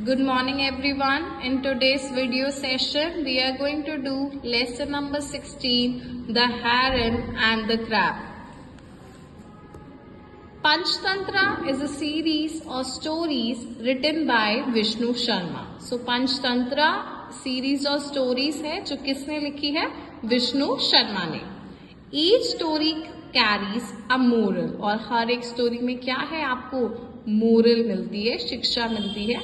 Good morning everyone. In today's video session, we are going to do lesson number 16, the heron and the crab. Panchtantra is a series of stories written by Vishnu Sharma. So Panchtantra series of stories है जो किसने लिखी है? विष्णु शर्मा ने. Each story carries a moral और हर एक story में क्या है आपको मोरल मिलती है, शिक्षा मिलती है.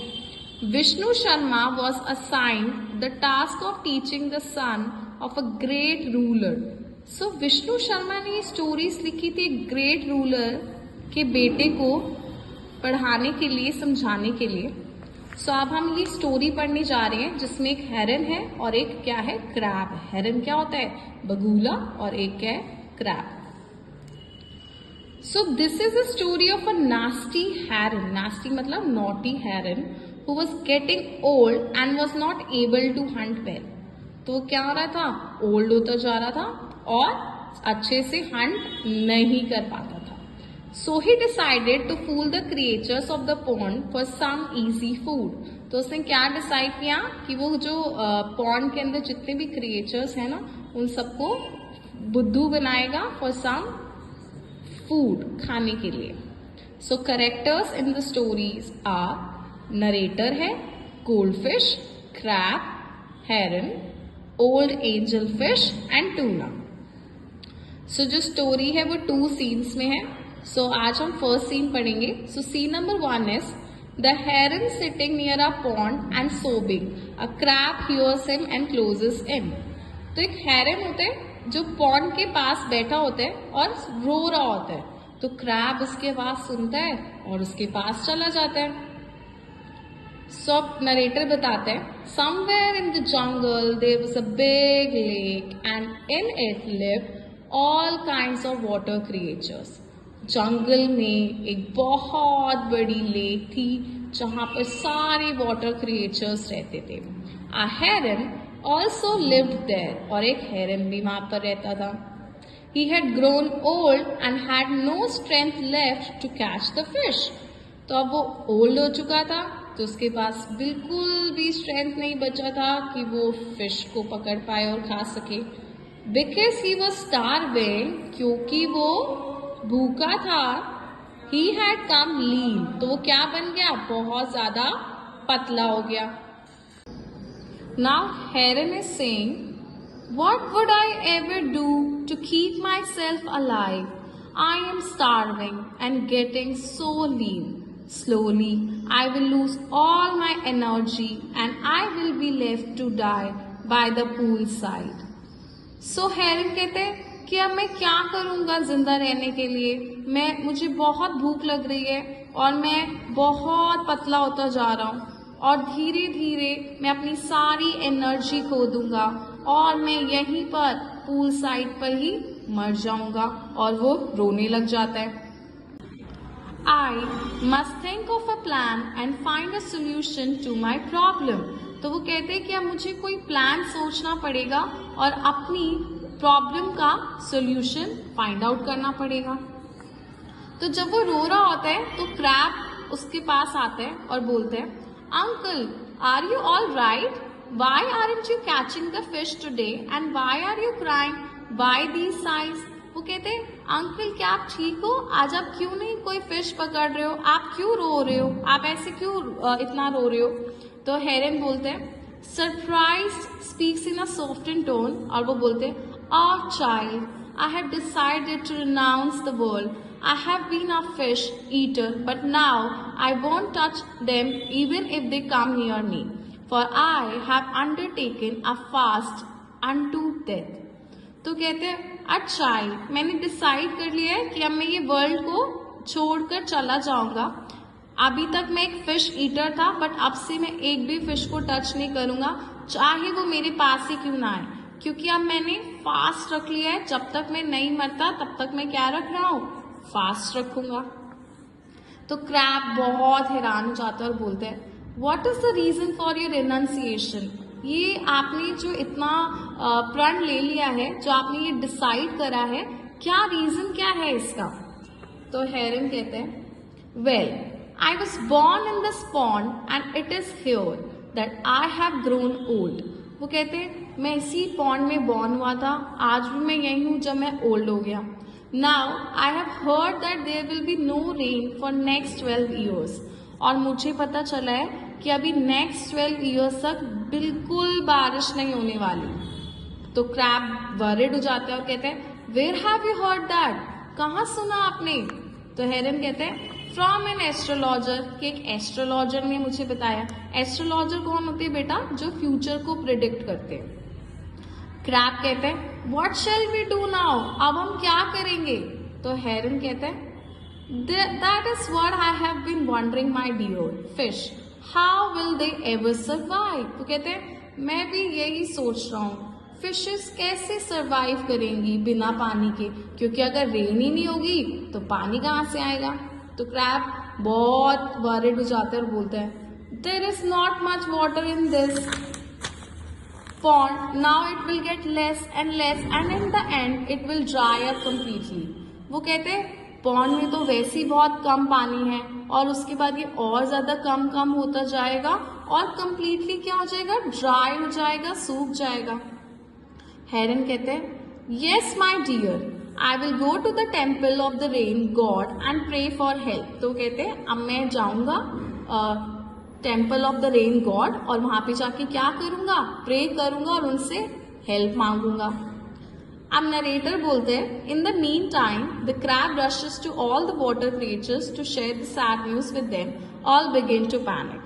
Vishnu Sharma was assigned the task of teaching the son of a great ruler. So Vishnu Sharma ने ये स्टोरीज लिखी थी ग्रेट रूलर के बेटे को पढ़ाने के लिए, समझाने के लिए. सो अब हम ये स्टोरी पढ़ने जा रहे हैं जिसमें एक हेरन है और एक क्या है, क्रैब. हेरन क्या होता है, बगुला, और एक क्या है, crab. So this is a story of a nasty heron. Nasty मतलब naughty heron who was getting old and was not able to hunt well. तो वो क्या हो रहा था, ओल्ड होता जा रहा था और अच्छे से हंट नहीं कर पाता था. So he decided to fool the creatures of the pond for some easy food. तो उसने क्या डिसाइड किया कि वो जो पॉन्ड के अंदर जितने भी क्रिएचर्स हैं ना, उन सबको बुद्धू बनाएगा फॉर सम फूड, खाने के लिए. So characters in the stories are, narrator है goldfish, crab, heron, old angel fish and tuna. So जो स्टोरी है वो 2 सीन्स में है. सो आज हम फर्स्ट सीन पढ़ेंगे. So scene number 1 is the heron sitting near a pond and sobbing. A crab hears him and closes in. तो एक हेरन होता है जो पॉन्ड के पास बैठा होता है और रो रहा होता है. तो क्रैब उसकी आवाज सुनता है और उसके पास चला जाता है. सब नरेटर बताते हैं, somewhere in the jungle there was a big lake and in it lived all kinds of water creatures. जंगल में एक बहुत बड़ी लेक थी जहां पर सारे वाटर क्रिएचर्स रहते थे. अ हेरन also lived there, और एक हेरन भी वहां पर रहता था. He had grown old and had no strength left to catch the fish. तो अब वो ओल्ड हो चुका था तो उसके पास बिल्कुल भी स्ट्रेंथ नहीं बचा था कि वो फिश को पकड़ पाए और खा सके. Because he was starving, क्योंकि वो भूखा था. He had come lean, तो वो क्या बन गया, बहुत ज्यादा पतला हो गया. Now Heron is saying, what would I ever do to keep myself alive? I am starving and getting so lean. Slowly I will lose all my energy and I will be left to die by the pool side. So Heron कहते हैं कि अब मैं क्या करूँगा जिंदा रहने के लिए. मुझे बहुत भूख लग रही है और मैं बहुत पतला होता जा रहा हूँ और धीरे धीरे मैं अपनी सारी एनर्जी खो दूंगा और मैं यहीं पर पूल साइड पर ही मर जाऊंगा. और वो रोने लग जाता है. I must think of a plan and find a solution to my problem. तो वो कहते हैं कि अब मुझे कोई प्लान सोचना पड़ेगा और अपनी प्रॉब्लम का सोल्यूशन फाइंड आउट करना पड़ेगा. तो जब वो रो रहा होता है तो क्रैब उसके पास आता है और बोलते हैं, Uncle, are you all right? Why aren't you catching the fish today? And why are you crying? Why these sighs? वो कहते हैं, अंकल क्या आप ठीक हो? आज आप क्यों नहीं कोई फिश पकड़ रहे हो? आप क्यों रो रहे हो? आप ऐसे क्यों इतना रो रहे हो? तो हेरन बोलते हैं, surprised speaks in a softened tone, और वो बोलते हैं, Oh child, I have decided to renounce the world. I have been a fish eater, but now I won't touch them even if they come near me, for I have undertaken a fast unto death. तो कहते हैं, अच्छा मैंने decide कर लिया है कि अब मैं ये वर्ल्ड को छोड़कर चला जाऊंगा. अभी तक मैं एक फिश ईटर था बट अब से मैं एक भी फिश को टच नहीं करूंगा, चाहे वो मेरे पास ही क्यों ना आए, क्योंकि अब मैंने फास्ट रख लिया है. जब तक मैं नहीं मरता तब तक मैं क्या रख रहा हूँ, फास्ट रखूंगा. तो क्रैब बहुत हैरान हो जाता है और बोलते हैं, what is the reason for your renunciation. ये आपने जो इतना प्रण ले लिया है, जो आपने ये डिसाइड करा है, क्या रीजन क्या है इसका. तो हेरन कहते हैं, well I was born in this pond and and it is here that I have grown old. वो कहते हैं मैं इसी पॉन्ड में बॉर्न हुआ था, आज भी मैं यही हूँ जब मैं ओल्ड हो गया। Now I have heard that there will be no rain for next 12 years. और मुझे पता चला है कि अभी नेक्स्ट 12 ईयर्स तक बिल्कुल बारिश नहीं होने वाली। तो क्रैब वरिड हो जाते हैं और कहते हैं where have you heard that, कहाँ सुना आपने? तो हेरन कहते हैं फ्रॉम एन एस्ट्रोलॉजर, कि एक एस्ट्रोलॉजर ने मुझे बताया। एस्ट्रोलॉजर कौन होते हैं बेटा? जो फ्यूचर को प्रिडिक्ट करते हैं। क्रैब कहते हैं what shall we do now, अब हम क्या करेंगे? तो हेरन कहते हैं that is what I have been wondering my dear fish, how will they ever survive. तो कहते हैं मैं भी यही सोच रहा हूँ, फिशेस कैसे सरवाइव करेंगी बिना पानी के, क्योंकि अगर रेन ही नहीं होगी तो पानी कहाँ से आएगा। तो क्रैब बहुत वरिड हो जाते हैं और बोलते हैं there is not much water in this pond, now it will get less and less and in the end it will dry up completely। वो कहते हैं पॉन्ड में तो वैसे ही बहुत कम पानी है और उसके बाद ये और ज्यादा कम कम होता जाएगा और कंप्लीटली क्या हो जाएगा? ड्राई हो जाएगा, सूख जाएगा। हेरन कहते हैं yes my dear, I will go to the temple of the rain god and pray for help. तो कहते हैं अब मैं जाऊंगा temple of the rain god और वहां पे जाके क्या करूंगा? प्रे करूंगा और उनसे हेल्प मांगूंगा। अब नरेटर बोलते हैं in the meantime the crab rushes to all the water creatures to share the sad news with them, all begin to panic.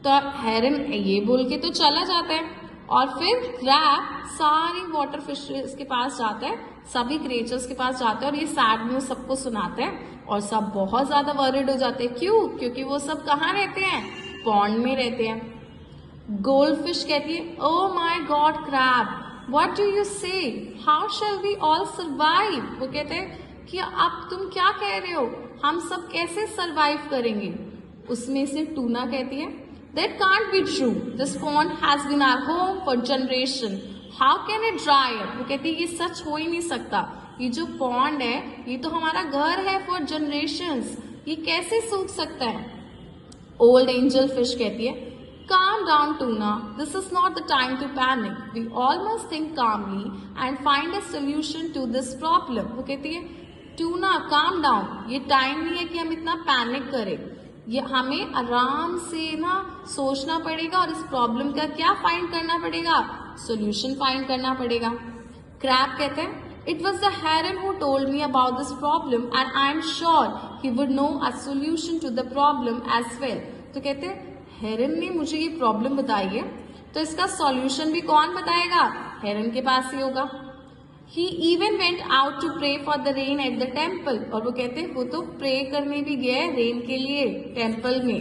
तो हेरन ये बोल के तो चला जाता है और फिर क्रैब सारी वाटर फिशेस के पास जाता है, सभी क्रिएचर्स के पास जाता है और ये सैड न्यूज सबको सुनाते हैं और सब बहुत ज्यादा वरिड हो जाते हैं। क्यों? क्योंकि वो सब कहाँ रहते हैं? पॉन्ड में रहते हैं। गोल्ड फिश कहती है oh my god crab, what do you say, how shall we all survive. वो कहते हैं कि अब तुम क्या कह रहे हो, हम सब कैसे सर्वाइव करेंगे? उसमें से टूना कहती है that can't be true, this pond has been our home for generation, how can it dry up. वो कहती है ये सच हो ही नहीं सकता, ये जो पॉन्ड है ये तो हमारा घर है फॉर जनरेशंस, ये कैसे सूख सकता है? ओल्ड एंजल फिश कहती है calm down tuna, this is not the time to panic, we all must think calmly and find a solution to this problem। वो कहती है टूना calm down, ये टाइम नहीं है कि हम इतना पैनिक करें, ये हमें आराम से ना सोचना पड़ेगा और इस प्रॉब्लम का क्या फाइंड करना पड़ेगा? सोल्यूशन फाइंड करना पड़ेगा। क्रैब कहते हैं It was the heron who told me about this problem and I am sure he would know a solution to the problem as well। तो कहते हैं हेरन ने मुझे ये प्रॉब्लम बताई है तो इसका सॉल्यूशन भी कौन बताएगा? हेरन के पास ही होगा। He even went out to pray for the rain at the temple। और वो कहते हैं वो तो प्रे करने भी गए रेन के लिए टेम्पल में।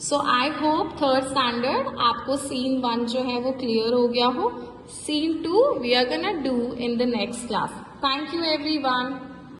सो आई होप थर्ड स्टैंडर्ड आपको सीन 1 जो है वो क्लियर हो गया हो। Scene 2 we are gonna do in the next class. Thank you everyone.